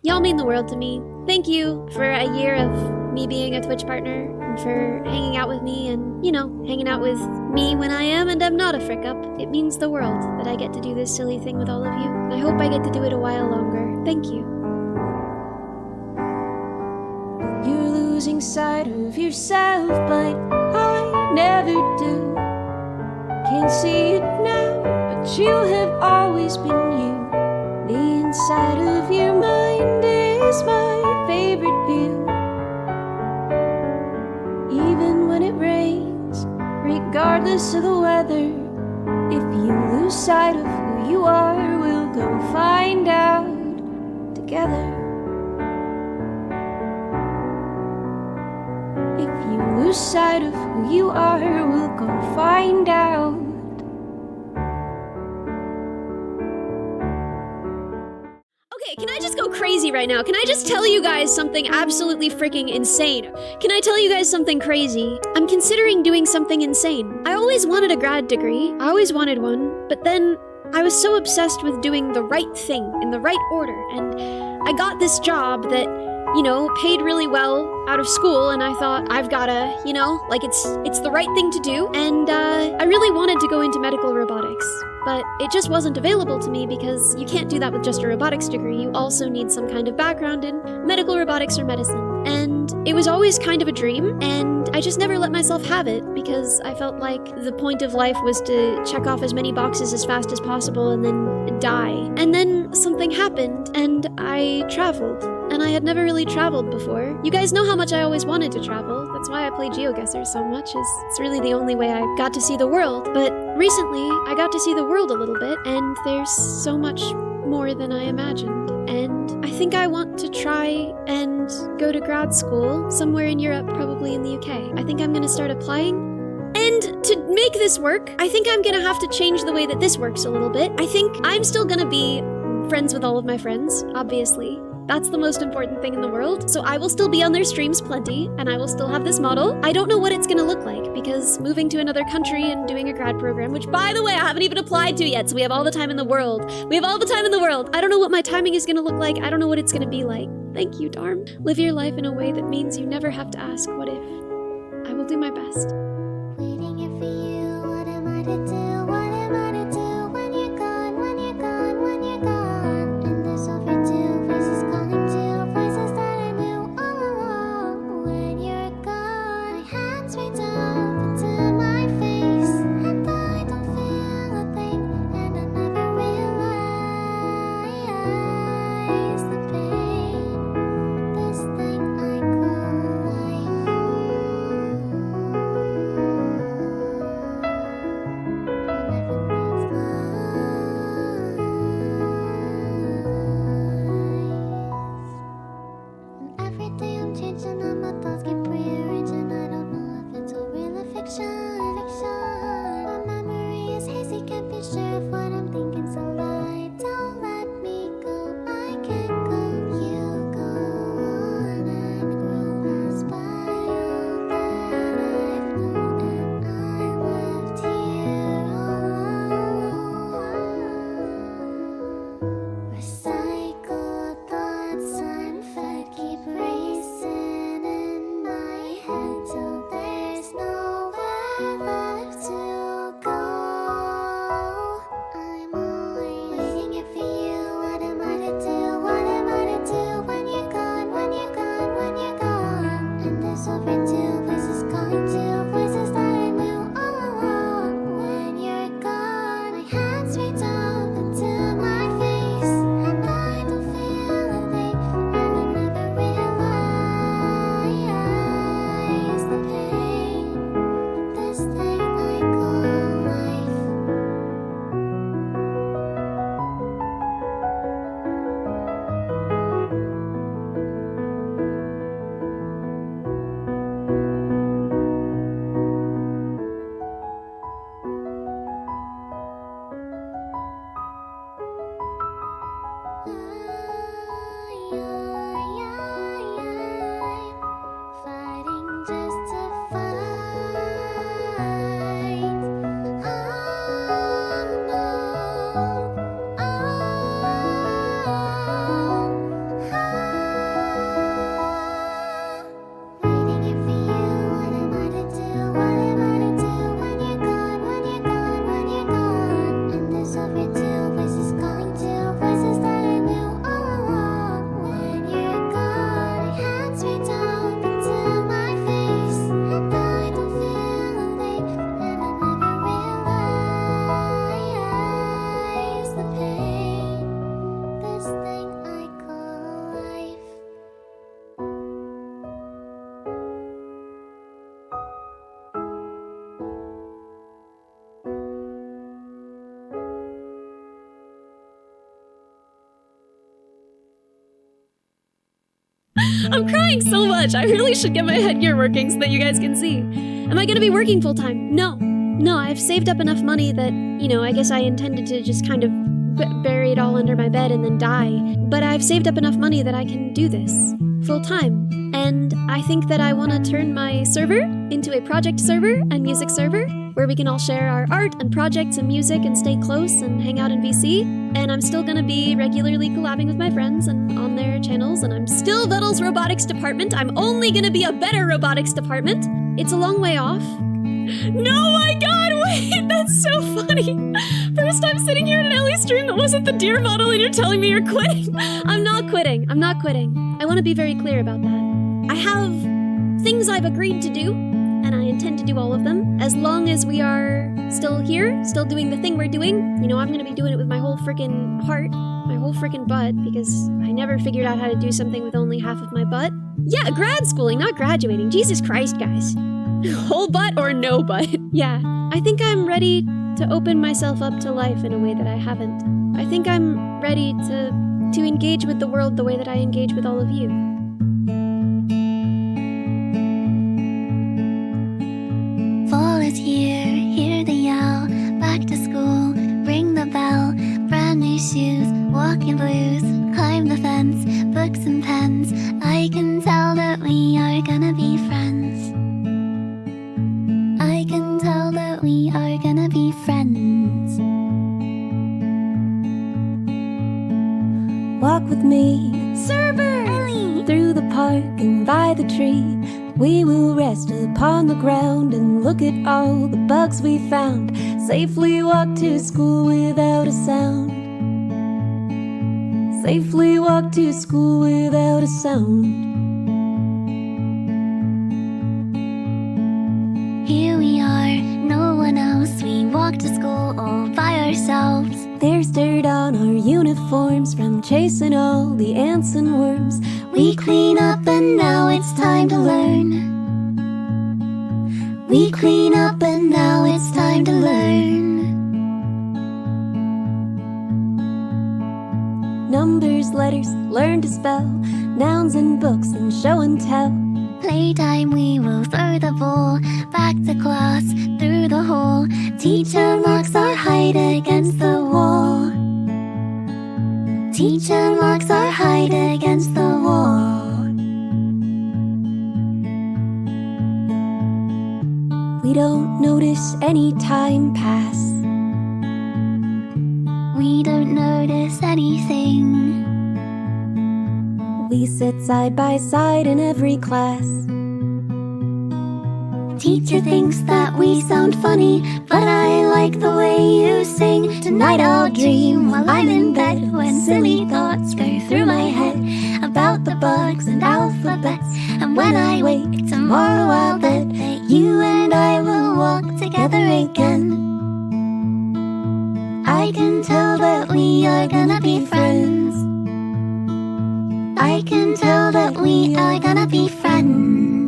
Y'all mean the world to me. Thank you for a year of me being a Twitch partner and for hanging out with me and, hanging out with me when I am and am not a frick up. It means the world that I get to do this silly thing with all of you. I hope I get to do it a while longer. Thank you. You're losing sight of yourself, but I never do. Can't see it now, but you have always been you. The inside of your mind is my favorite view. Even when it rains, regardless of the weather, if you lose sight of who you are, we'll go find out together. If you lose sight of who you are, we'll go find out. Okay, can I just go crazy right now? Can I just tell you guys something absolutely freaking insane? Can I tell you guys something crazy? I'm considering doing something insane. I always wanted a grad degree. I always wanted one, but then I was so obsessed with doing the right thing in the right order, and I got this job that, paid really well out of school, and I thought, I've gotta, it's the right thing to do, and I really wanted to go into medical robotics. But it just wasn't available to me because you can't do that with just a robotics degree. You also need some kind of background in medical robotics or medicine. And it was always kind of a dream, and I just never let myself have it because I felt like the point of life was to check off as many boxes as fast as possible and then die. And then something happened, and I traveled. And I had never really traveled before. You guys know how much I always wanted to travel. That's why I play GeoGuessr so much, it's really the only way I got to see the world. But recently, I got to see the world a little bit, and there's so much more than I imagined. And I think I want to try and go to grad school somewhere in Europe, probably in the UK. I think I'm gonna start applying. And to make this work, I think I'm gonna have to change the way that this works a little bit. I think I'm still gonna be friends with all of my friends, obviously. That's the most important thing in the world. So I will still be on their streams plenty, and I will still have this model. I don't know what it's gonna look like, because moving to another country and doing a grad program, which by the way, I haven't even applied to yet, so we have all the time in the world. We have all the time in the world. I don't know what my timing is gonna look like. I don't know what it's gonna be like. Thank you, Darm. Live your life in a way that means you never have to ask what if. I will do my best. Waiting here for you, what am I to do? What am I to do when you're gone, when you're gone, when you're gone? And there's over two voices calling to voices that I knew all along. When you're gone, my hands reach up into my face, and I don't feel a thing, and I never realize the pain, this thing I call life. I'm crying so much. I really should get my headgear working so that you guys can see. Am I gonna be working full time? No. No, I've saved up enough money that, I guess I intended to just kind of bury it all under my bed and then die. But I've saved up enough money that I can do this full time. And I think that I want to turn my server into a project server and music server where we can all share our art and projects and music and stay close and hang out in VC. And I'm still gonna be regularly collabing with my friends and on their channels, and I'm still Vettle's robotics department. I'm only gonna be a better robotics department. It's a long way off. No, my god, wait, that's so funny. First I'm sitting here in an Ellie stream that wasn't the deer model and you're telling me you're quitting. I'm not quitting. I want to be very clear about that. I have things I've agreed to do, and I intend to do all of them. As long as we are still here, still doing the thing we're doing, I'm going to be doing it with my whole freaking heart, my whole freaking butt, because I never figured out how to do something with only half of my butt. Yeah, grad schooling, not graduating. Jesus Christ, guys. Whole butt or no butt? Yeah, I think I'm ready to open myself up to life in a way that I haven't. I think I'm ready to engage with the world the way that I engage with all of you. Fall is here, hear the yell. Back to school, ring the bell. Brand new shoes, walking blues. Climb the fence, books and pens. I can tell that we are gonna be friends. I can tell that we are gonna be friends. Walk with me, server, Ellie. through the park and by the tree. We will rest upon the ground and look at all the bugs we found. Safely walk to school without a sound. Safely walk to school without a sound. Here we are, no one else. We walk to school all by ourselves. There's dirt on our uniforms from chasing all the ants and worms. We clean up and now it's time to learn. We clean up and now it's time to learn. Numbers, letters, learn to spell. Nouns and books and show and tell. Playtime, we will throw the ball back to class through the hall. Teacher marks our height against the wall. Teacher marks our height against the wall. We don't notice any time pass. We don't notice anything. We sit side by side in every class. Teacher thinks that we sound funny, but I like the way you sing. Tonight I'll dream while I'm in bed, when silly thoughts go through my head about the bugs and alphabets. And when I wake tomorrow I'll bet that you and I will walk together again. I can tell that we are gonna be friends. I can tell that we are gonna be friends.